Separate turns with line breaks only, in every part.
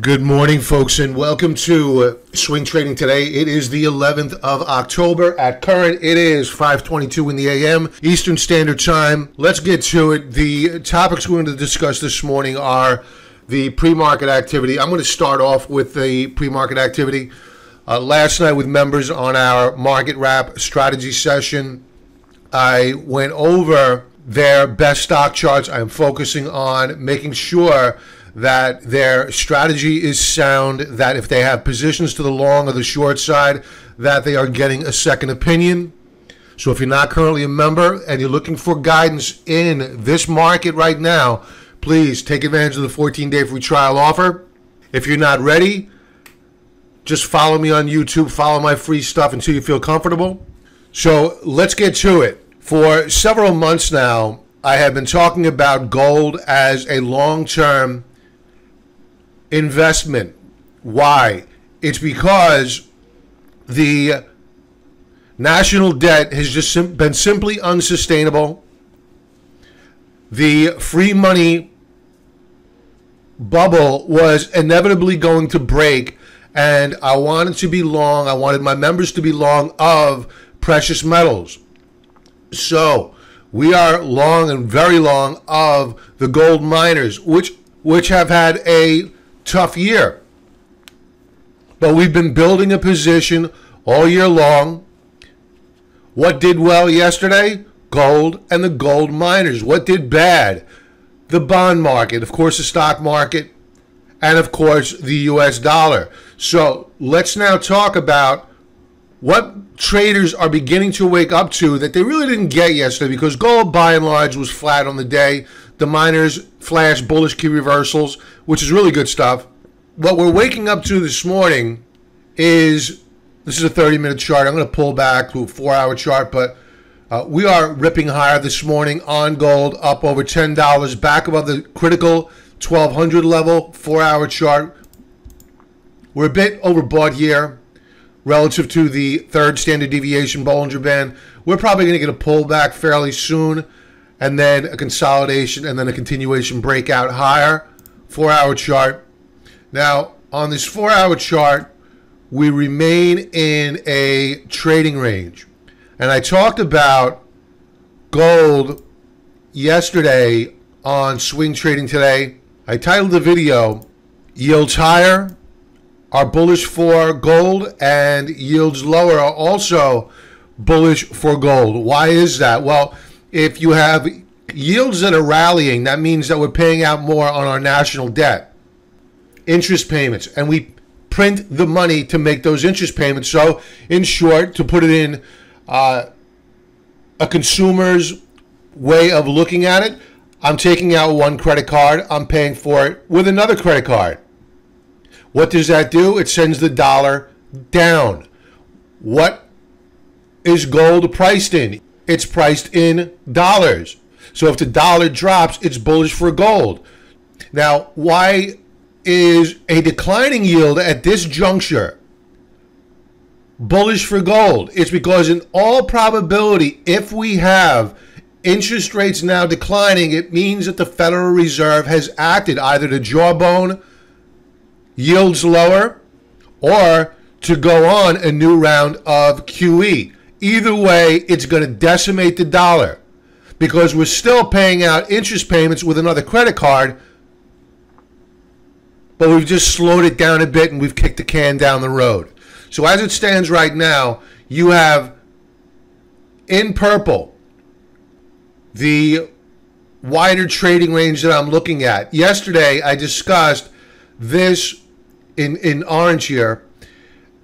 Good morning, folks, and welcome to Swing Trading Today. It is the 11th of October. At current, it is 5:22 in the a.m. Eastern Standard Time. Let's get to it. The topics we're going to discuss this morning are the pre-market activity. I'm going to start off with the pre-market activity. Last night with members on our market wrap strategy session, I went over their best stock charts. I'm focusing on making sure that their strategy is sound, that if they have positions to the long or the short side, that they are getting a second opinion. So if you're not currently a member and you're looking for guidance in this market right now, please take advantage of the 14-day free trial offer. If you're not ready, just follow me on YouTube, follow my free stuff until you feel comfortable. So let's get to it. For several months now, I have been talking about gold as a long-term investment. Why? It's because the national debt has just been simply unsustainable. The free money bubble was inevitably going to break, and I wanted to be long. I wanted my members to be long of precious metals. So we are long and very long of the gold miners, which have had a tough year. But we've been building a position all year long. What did well yesterday? Gold and the gold miners. What did bad? The bond market, of course the stock market, and of course the US dollar. So let's now talk about what traders are beginning to wake up to that they really didn't get yesterday, because gold by and large was flat on the day. The miners flashed bullish key reversals, which is really good stuff. What we're waking up to this morning is, this is a 30-minute chart. I'm going to pull back to a 4-hour chart, but we are ripping higher this morning on gold, up over $10, back above the critical 1200 level, 4-hour chart. We're a bit overbought here relative to the third standard deviation Bollinger Band. We're probably going to get a pullback fairly soon, and then a consolidation, and then a continuation breakout higher. 4-hour chart. Now, on this 4-hour chart, we remain in a trading range. And I talked about gold yesterday on Swing Trading Today. I titled the video, Yields Higher are bullish for gold, and yields lower are also bullish for gold. Why is that? Well, if you have yields that are rallying, that means that we're paying out more on our national debt, interest payments, and we print the money to make those interest payments. So, in short, to put it in a consumer's way of looking at it, I'm taking out one credit card, I'm paying for it with another credit card. What does that do? It sends the dollar down. What is gold priced in? It's priced in dollars. So if the dollar drops, it's bullish for gold. Now, why is a declining yield at this juncture bullish for gold? It's because in all probability, if we have interest rates now declining, it means that the Federal Reserve has acted either to jawbone yields lower or to go on a new round of QE. Either way, it's going to decimate the dollar, because we're still paying out interest payments with another credit card, but we've just slowed it down a bit and we've kicked the can down the road. So as it stands right now, you have in purple the wider trading range that I'm looking at. Yesterday, I discussed this in orange here.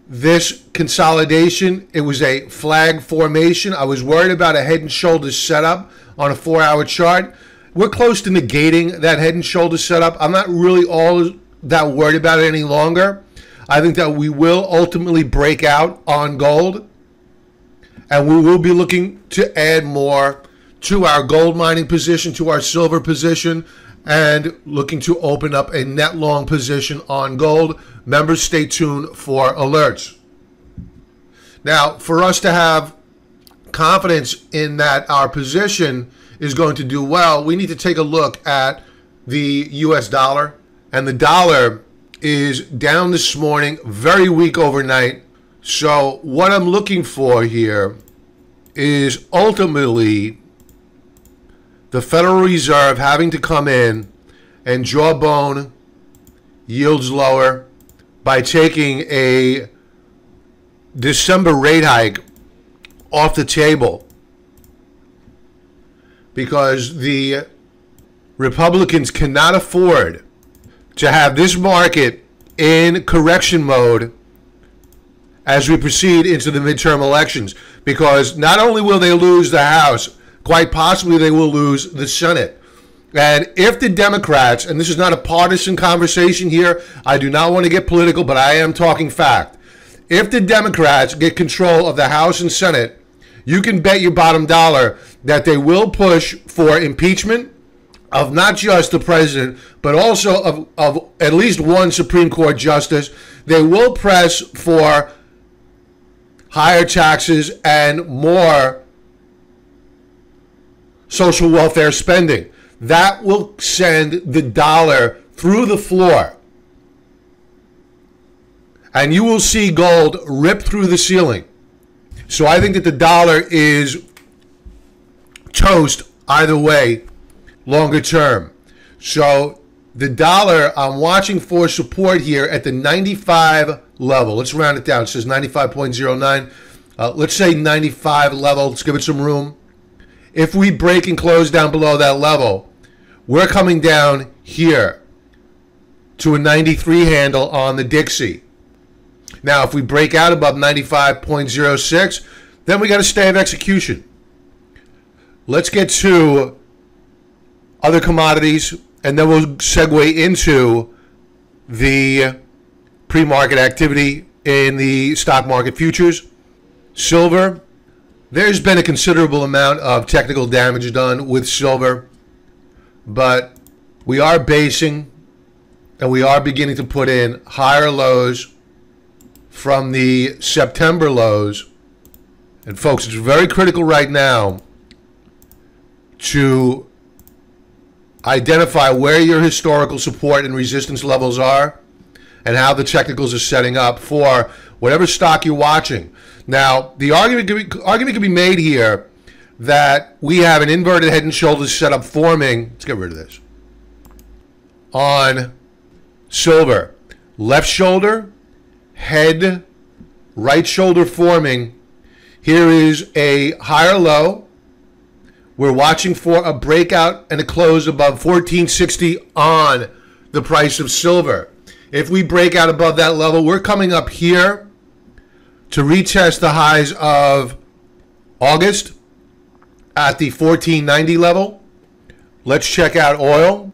This consolidation, it was a flag formation. I was worried about a head and shoulders setup on a 4-hour chart. We're close to negating that head and shoulders setup. I'm not really all that worried about it any longer. I think that we will ultimately break out on gold, and we will be looking to add more to our gold mining position, to our silver position, and looking to open up a net long position on gold. Members, stay tuned for alerts. Now, for us to have confidence in that our position is going to do well, we need to take a look at the US dollar. And the dollar is down this morning, very weak overnight. So what I'm looking for here is ultimately the Federal Reserve having to come in and jawbone yields lower by taking a December rate hike off the table, because the Republicans cannot afford to have this market in correction mode as we proceed into the midterm elections, because not only will they lose the House, quite possibly they will lose the Senate. And if the Democrats, and this is not a partisan conversation here, I do not want to get political, but I am talking fact. If the Democrats get control of the House and Senate, you can bet your bottom dollar that they will push for impeachment of not just the president, but also of at least one Supreme Court justice. They will press for higher taxes and more social welfare spending. That will send the dollar through the floor. And you will see gold rip through the ceiling. So I think that the dollar is toast either way, longer term. So the dollar, I'm watching for support here at the 95 level. Let's round it down. It says 95.09. Let's say 95 level. Let's give it some room. If we break and close down below that level, we're coming down here to a 93 handle on the Dixie. Now, if we break out above 95.06, then we got a stay of execution. Let's get to other commodities, and then we'll segue into the pre-market activity in the stock market futures. Silver, there's been a considerable amount of technical damage done with silver, but we are basing and we are beginning to put in higher lows from the September lows. And folks, it's very critical right now to identify where your historical support and resistance levels are and how the technicals are setting up for whatever stock you're watching. Now, the argument can be made here that we have an inverted head and shoulders setup forming. Let's get rid of this. On silver, left shoulder, head, right shoulder forming. Here is a higher low. We're watching for a breakout and a close above 1460 on the price of silver. If we break out above that level, we're coming up here to retest the highs of August at the 1490 level. Let's check out oil.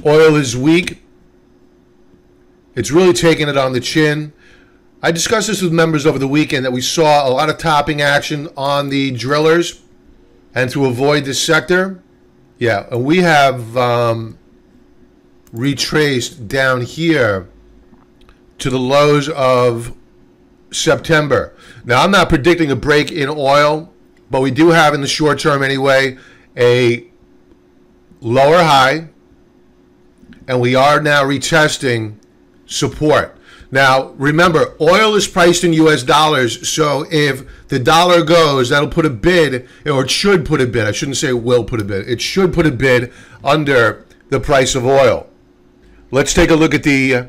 Oil is weak. It's really taking it on the chin. I discussed this with members over the weekend that we saw a lot of topping action on the drillers, and to avoid this sector, yeah, and we have retraced down here to the lows of September. Now, I'm not predicting a break in oil, but we do have in the short term anyway a lower high, and we are now retesting support. Now, remember, oil is priced in US dollars, so if the dollar goes, that'll put a bid, or it should put a bid. I shouldn't say it will put a bid. It should put a bid under the price of oil. Let's take a look at the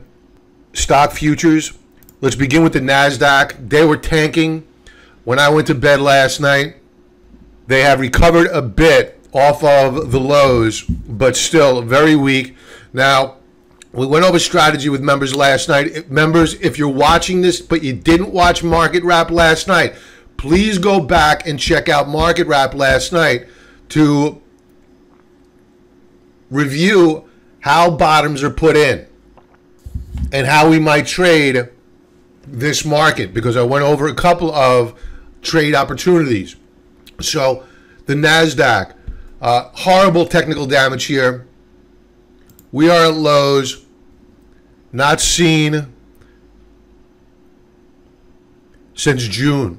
stock futures. Let's begin with the NASDAQ. They were tanking when I went to bed last night. They have recovered a bit off of the lows, but still very weak. Now, we went over strategy with members last night. Members, if you're watching this but you didn't watch Market Wrap last night, please go back and check out Market Wrap last night to review how bottoms are put in and how we might trade this market, because I went over a couple of trade opportunities. So the NASDAQ, horrible technical damage here. We are at lows not seen since June.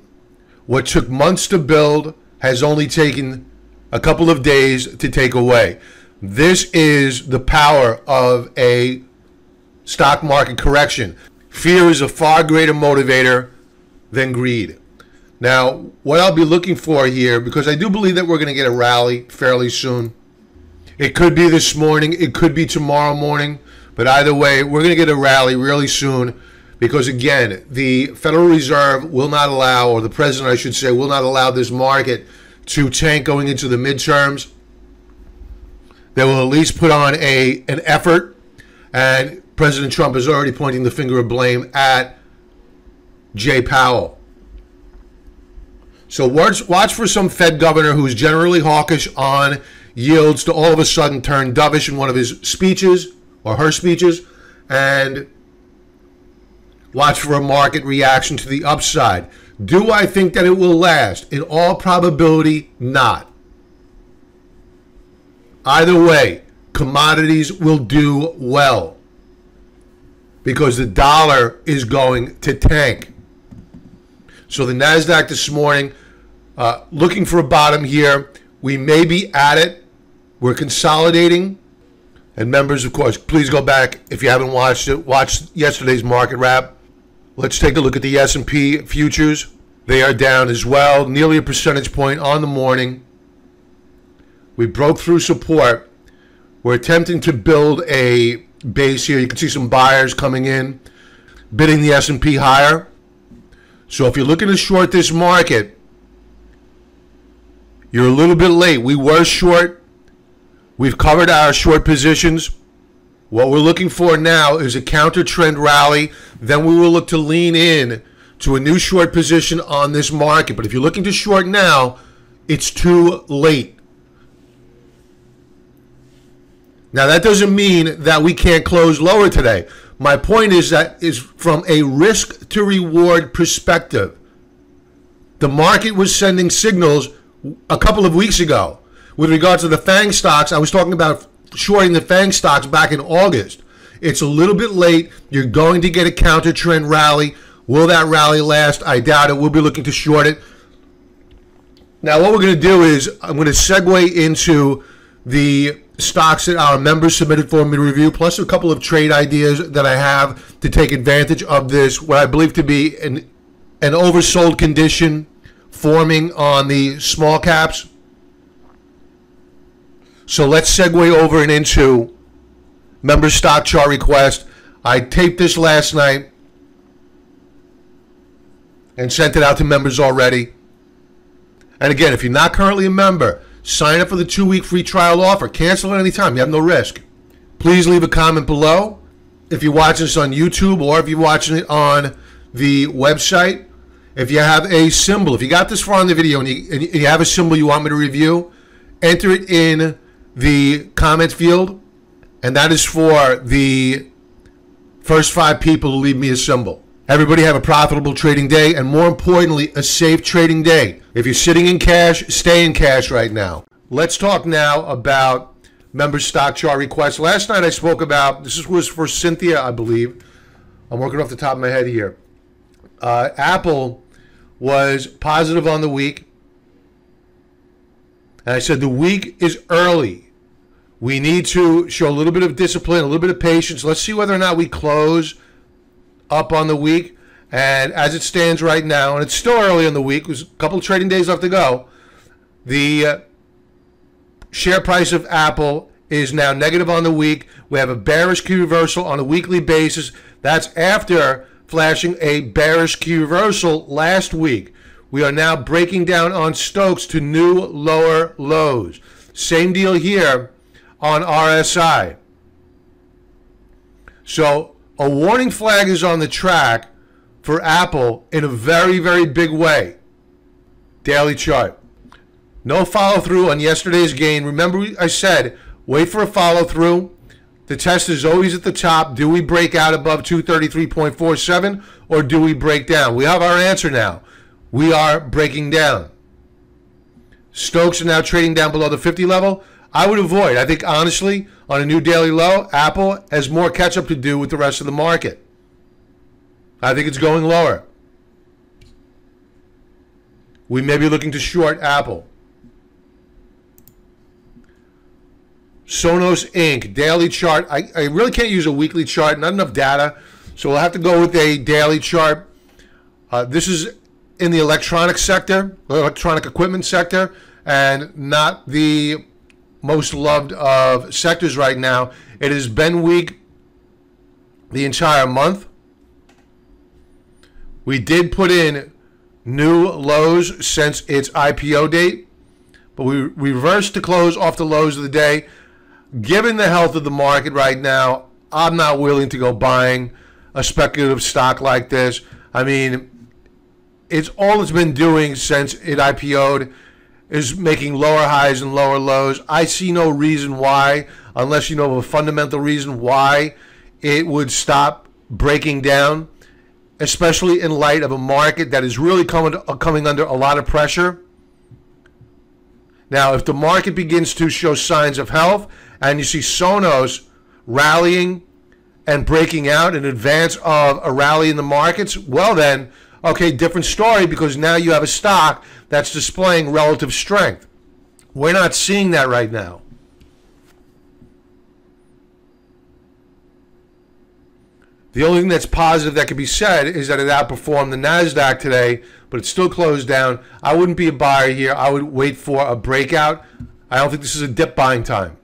What took months to build has only taken a couple of days to take away. This is the power of a stock market correction. Fear is a far greater motivator than greed. Now, what I'll be looking for here, because I do believe that we're going to get a rally fairly soon. It could be this morning, it could be tomorrow morning, but either way, we're going to get a rally really soon because, again, the Federal Reserve will not allow, or the president, I should say, will not allow this market to tank going into the midterms. They will at least put on an effort, and President Trump is already pointing the finger of blame at Jay Powell. So watch for some Fed governor who's generally hawkish on yields to all of a sudden turn dovish in one of his speeches or her speeches, and watch for a market reaction to the upside. Do I think that it will last? In all probability, not. Either way, commodities will do well because the dollar is going to tank. So the NASDAQ this morning, looking for a bottom here. We may be at it. We're consolidating. And members, of course, please go back if you haven't watched it. Watch yesterday's market wrap. Let's take a look at the S&P futures. They are down as well, nearly a percentage point on the morning. We broke through support. We're attempting to build a base here. You can see some buyers coming in, bidding the S&P higher. So if you're looking to short this market, you're a little bit late. We were short. We've covered our short positions. What we're looking for now is a counter trend rally. Then we will look to lean in to a new short position on this market. But if you're looking to short now, it's too late. Now, that doesn't mean that we can't close lower today. My point is that is from a risk to reward perspective. The market was sending signals a couple of weeks ago with regards to the FANG stocks. I was talking about shorting the FANG stocks back in August. It's a little bit late. You're going to get a counter trend rally. Will that rally last? I doubt it. We'll be looking to short it. Now, what we're going to do is I'm going to segue into the stocks that our members submitted for me to review, plus a couple of trade ideas that I have to take advantage of this, what I believe to be an oversold condition forming on the small caps. So let's segue over and into member stock chart request. I taped this last night and sent it out to members already. And again, if you're not currently a member, sign up for the 2-week free trial offer. Cancel at any time. You have no risk. Please leave a comment below. If you're watching this on YouTube or if you're watching it on the website, if you have a symbol, if you got this far in the video and you have a symbol you want me to review, enter it in the comment field. And that is for the first 5 people to leave me a symbol. Everybody have a profitable trading day, and more importantly, a safe trading day. If you're sitting in cash, stay in cash right now. Let's talk now about member stock chart requests. Last night I spoke about, this was for Cynthia, I believe. I'm working off the top of my head here. Apple was positive on the week. And I said the week is early. We need to show a little bit of discipline, a little bit of patience. Let's see whether or not we close up on the week. And as it stands right now, and it's still early in the week, there's a couple of trading days left to go, the share price of Apple is now negative on the week. We have a bearish key reversal on a weekly basis. That's after flashing a bearish key reversal last week. We are now breaking down on Stokes to new lower lows. Same deal here on RSI. So a warning flag is on the track for Apple in a very, very big way. Daily chart. No follow through on yesterday's gain. Remember I said, wait for a follow through. The test is always at the top. Do we break out above 233.47 or do we break down? We have our answer now. We are breaking down. Stokes are now trading down below the 50 level. I would avoid. I think, honestly, on a new daily low, Apple has more catch-up to do with the rest of the market. I think it's going lower. We may be looking to short Apple. Sonos Inc. daily chart. I really can't use a weekly chart, not enough data, so we'll have to go with a daily chart. This is in the electronic sector, electronic equipment sector, and not the most loved of sectors right now. It has been weak the entire month. We did put in new lows since its IPO date, but we reversed to close off the lows of the day. Given the health of the market right now, I'm not willing to go buying a speculative stock like this. I mean, it's all it's been doing since it IPO'd is making lower highs and lower lows. I see no reason why, unless you know of a fundamental reason why it would stop breaking down, especially in light of a market that is really coming under a lot of pressure. Now, if the market begins to show signs of health and you see Sonos rallying and breaking out in advance of a rally in the markets, well then, okay, different story, because now you have a stock that's displaying relative strength. We're not seeing that right now. The only thing that's positive that could be said is that it outperformed the NASDAQ today, but it still closed down. I wouldn't be a buyer here. I would wait for a breakout. I don't think this is a dip buying time.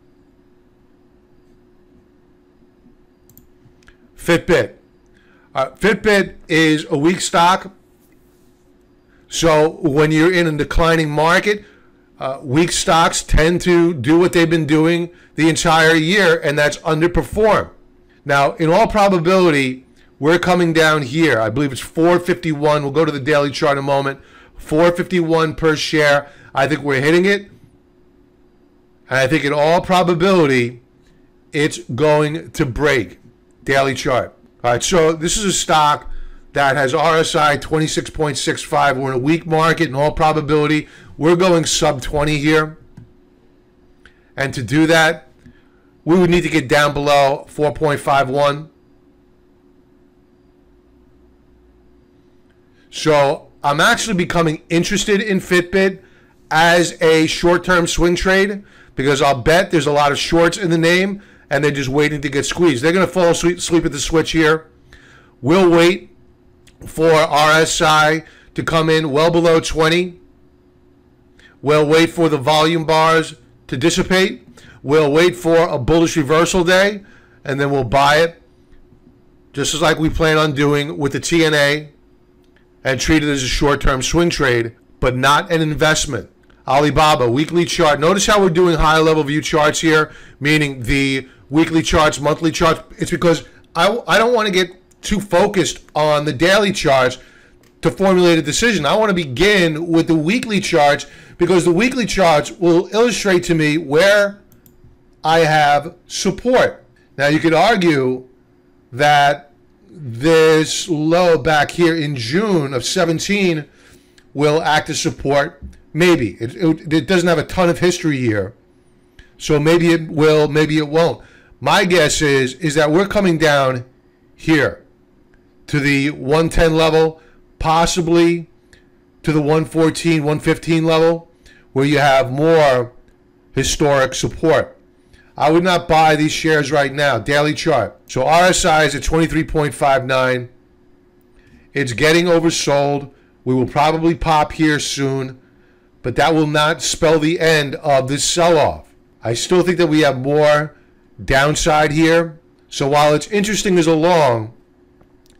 Fitbit. Fitbit is a weak stock. So when you're in a declining market, weak stocks tend to do what they've been doing the entire year, and that's underperform. Now, in all probability, we're coming down here. I believe it's 451. We'll go to the daily chart in a moment. 451 per share. I think we're hitting it. And I think in all probability, it's going to break. Daily chart. All right, so this is a stock that has RSI 26.65. We're in a weak market. In all probability, we're going sub 20 here. And to do that, we would need to get down below 4.51. So I'm actually becoming interested in Fitbit as a short-term swing trade, because I'll bet there's a lot of shorts in the name and they're just waiting to get squeezed. They're going to fall asleep at the switch here. We'll wait for RSI to come in well below 20. We'll wait for the volume bars to dissipate. We'll wait for a bullish reversal day, and then we'll buy it, just as like we plan on doing with the TNA, and treat it as a short-term swing trade, but not an investment. Alibaba, weekly chart. Notice how we're doing high-level view charts here, meaning the weekly charts, monthly charts. It's because I don't want to get too focused on the daily charts to formulate a decision. I want to begin with the weekly charts, because the weekly charts will illustrate to me where I have support. Now, you could argue that this low back here in June of 17 will act as support. Maybe. It doesn't have a ton of history here. So maybe it will, maybe it won't. My guess is that we're coming down here to the 110 level, possibly to the 114, 115 level, where you have more historic support. I would not buy these shares right now. Daily chart. So RSI is at 23.59. It's getting oversold. We will probably pop here soon, but that will not spell the end of this sell-off. I still think that we have more downside here. So while it's interesting as a long,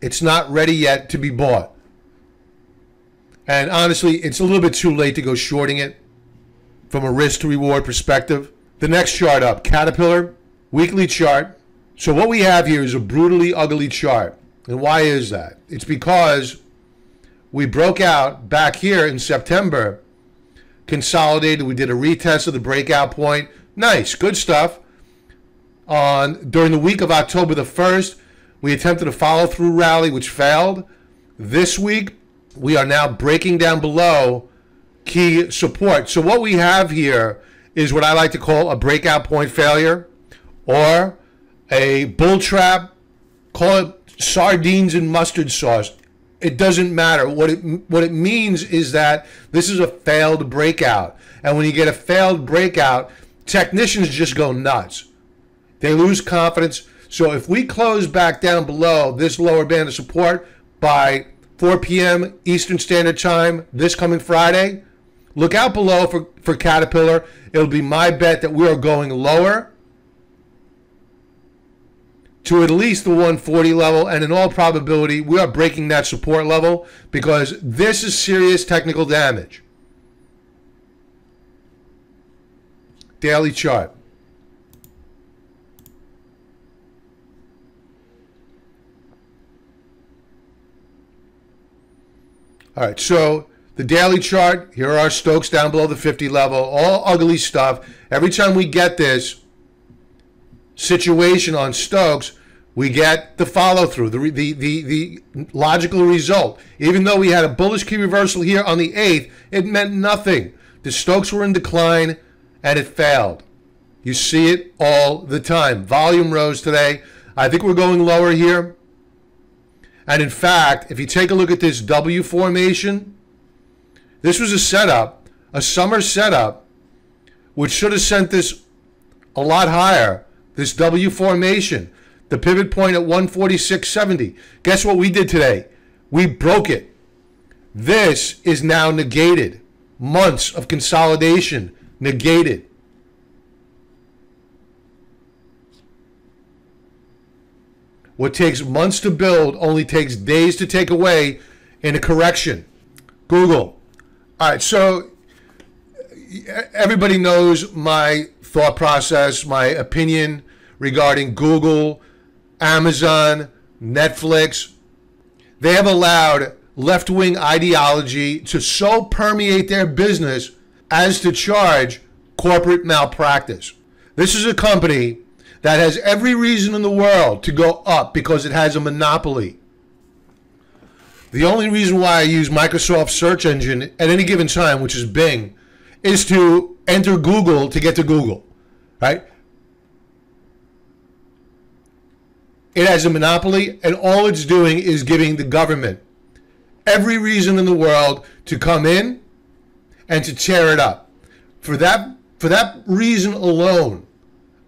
it's not ready yet to be bought. And honestly, it's a little bit too late to go shorting it from a risk to reward perspective. The next chart up, Caterpillar, weekly chart. So what we have here is a brutally ugly chart. And why is that? It's because we broke out back here in September, consolidated. We did a retest of the breakout point. Nice, good stuff. During the week of October the 1st, we attempted a follow-through rally, which failed. This week, we are now breaking down below key support. So what we have here is what I like to call a breakout point failure, or a bull trap. Call it sardines and mustard sauce. It doesn't matter. What it means is that this is a failed breakout. And when you get a failed breakout, technicians just go nuts. They lose confidence. So if we close back down below this lower band of support by 4 p.m. Eastern Standard Time this coming Friday, look out below for Caterpillar. It'll be my bet that we are going lower to at least the 140 level, and in all probability, we are breaking that support level because this is serious technical damage. Daily chart. All right, so the daily chart, here are our Stokes down below the 50 level, all ugly stuff. Every time we get this situation on Stokes, we get the follow through, the logical result. Even though we had a bullish key reversal here on the 8th, it meant nothing. The Stokes were in decline and it failed. You see it all the time. Volume rose today. I think we're going lower here. And in fact, if you take a look at this W formation, this was a setup, a summer setup, which should have sent this a lot higher, this W formation, the pivot point at 146.70. Guess what we did today? We broke it. This is now negated. Months of consolidation negated. What takes months to build only takes days to take away in a correction. Google. All right, so everybody knows my thought process, my opinion regarding Google, Amazon, Netflix. They have allowed left-wing ideology to so permeate their business as to charge corporate malpractice. This is a company that has every reason in the world to go up because it has a monopoly. The only reason why I use Microsoft search engine at any given time, which is Bing, is to enter Google to get to Google, right? It has a monopoly, and all it's doing is giving the government every reason in the world to come in and to tear it up. For that reason alone,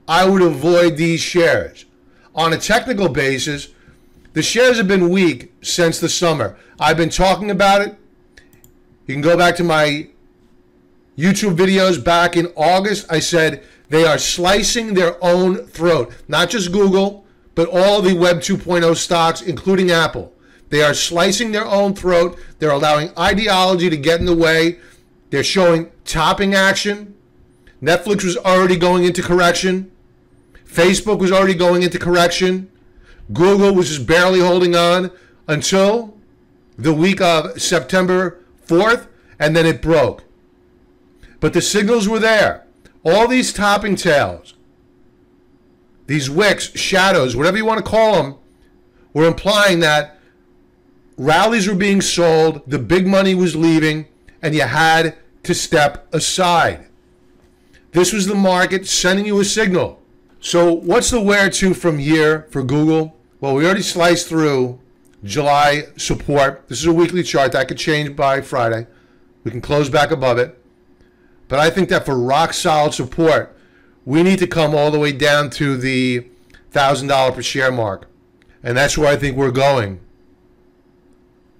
I would avoid these shares. On a technical basis, the shares have been weak since the summer. I've been talking about it. You can go back to my YouTube videos back in August. I said they are slicing their own throat. Not just Google, but all the Web 2.0 stocks, including Apple. They are slicing their own throat. They're allowing ideology to get in the way. They're showing topping action. Netflix was already going into correction. Facebook was already going into correction. Google was just barely holding on until the week of September 4th, and then it broke. But the signals were there. All these topping tails, these wicks, shadows, whatever you want to call them, were implying that rallies were being sold, the big money was leaving, and you had to step aside. This was the market sending you a signal. So what's the where to from here for Google? Well, we already sliced through July support. This is a weekly chart. That could change by Friday. We can close back above it. But I think that for rock solid support, we need to come all the way down to the $1,000 per share mark. And that's where I think we're going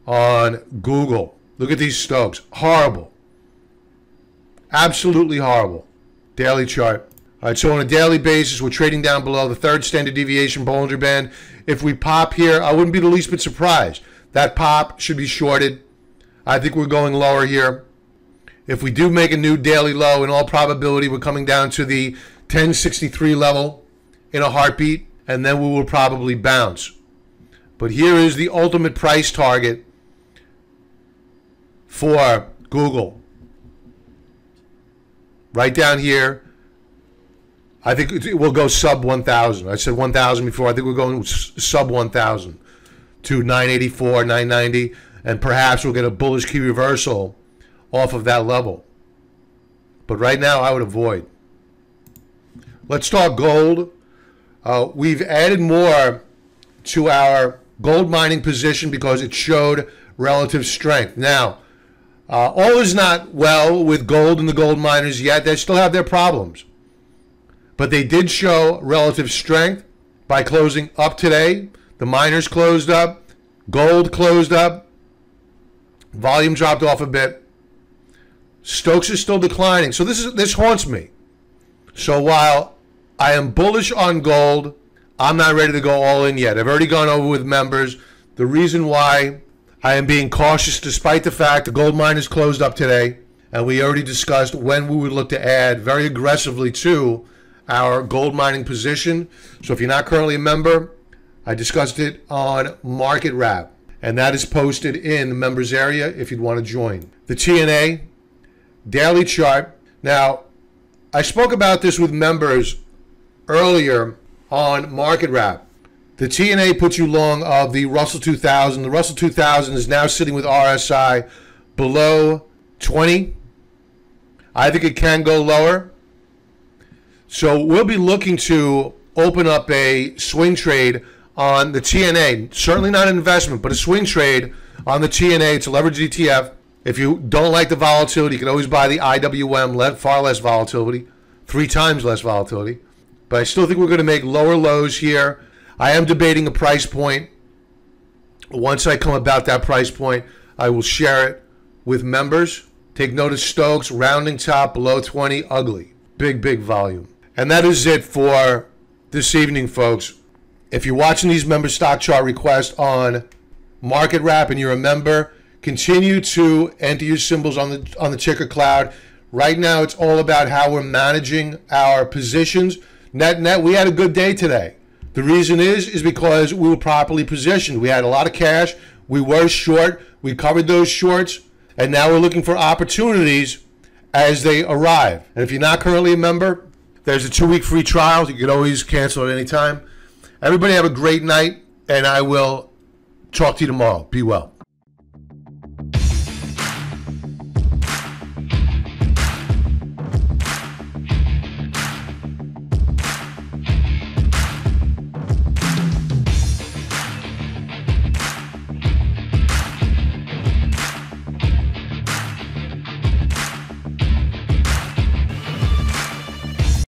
on Google. Look at these Stokes. Horrible. Absolutely horrible. Daily chart. All right, so on a daily basis, we're trading down below the third standard deviation Bollinger Band. If we pop here, I wouldn't be the least bit surprised. That pop should be shorted. I think we're going lower here. If we do make a new daily low, in all probability, we're coming down to the 1063 level in a heartbeat, and then we will probably bounce. But here is the ultimate price target for Google. Right down here. I think it will go sub 1,000. I said 1,000 before. I think we're going sub 1,000 to 984, 990, and perhaps we'll get a bullish key reversal off of that level. But right now, I would avoid. Let's talk gold. We've added more to our gold mining position because it showed relative strength. Now, all is not well with gold and the gold miners yet. They still have their problems. but they did show relative strength by closing up today. The miners closed up, gold closed up, volume dropped off a bit. Stokes is still declining, so this haunts me. So while I am bullish on gold, I'm not ready to go all in yet. I've already gone over with members the reason why I am being cautious, despite the fact the gold miners closed up today, and we already discussed when we would look to add very aggressively to our gold mining position. So if you're not currently a member, I discussed it on Market Wrap, and that is posted in the members area if you'd want to join. The TNA daily chart. Now, I spoke about this with members earlier on Market Wrap. The TNA puts you long of the Russell 2000. The Russell 2000 is now sitting with RSI below 20. I think it can go lower. So we'll be looking to open up a swing trade on the TNA. Certainly not an investment, but a swing trade on the TNA. It's a leveraged ETF. If you don't like the volatility, you can always buy the IWM, far less volatility, 3 times less volatility. But I still think we're going to make lower lows here. I am debating a price point. Once I come about that price point, I will share it with members. Take note of Stokes, rounding top below 20, ugly. Big volume. And that is it for this evening, folks. If you're watching these member stock chart requests on Market Wrap and you're a member, continue to enter your symbols on the ticker cloud. Right now, it's all about how we're managing our positions. Net, we had a good day today. The reason is because we were properly positioned. We had a lot of cash. We were short. We covered those shorts. And now we're looking for opportunities as they arrive. And if you're not currently a member, there's a 2-week free trial. You can always cancel at any time. Everybody have a great night, and I will talk to you tomorrow. Be well.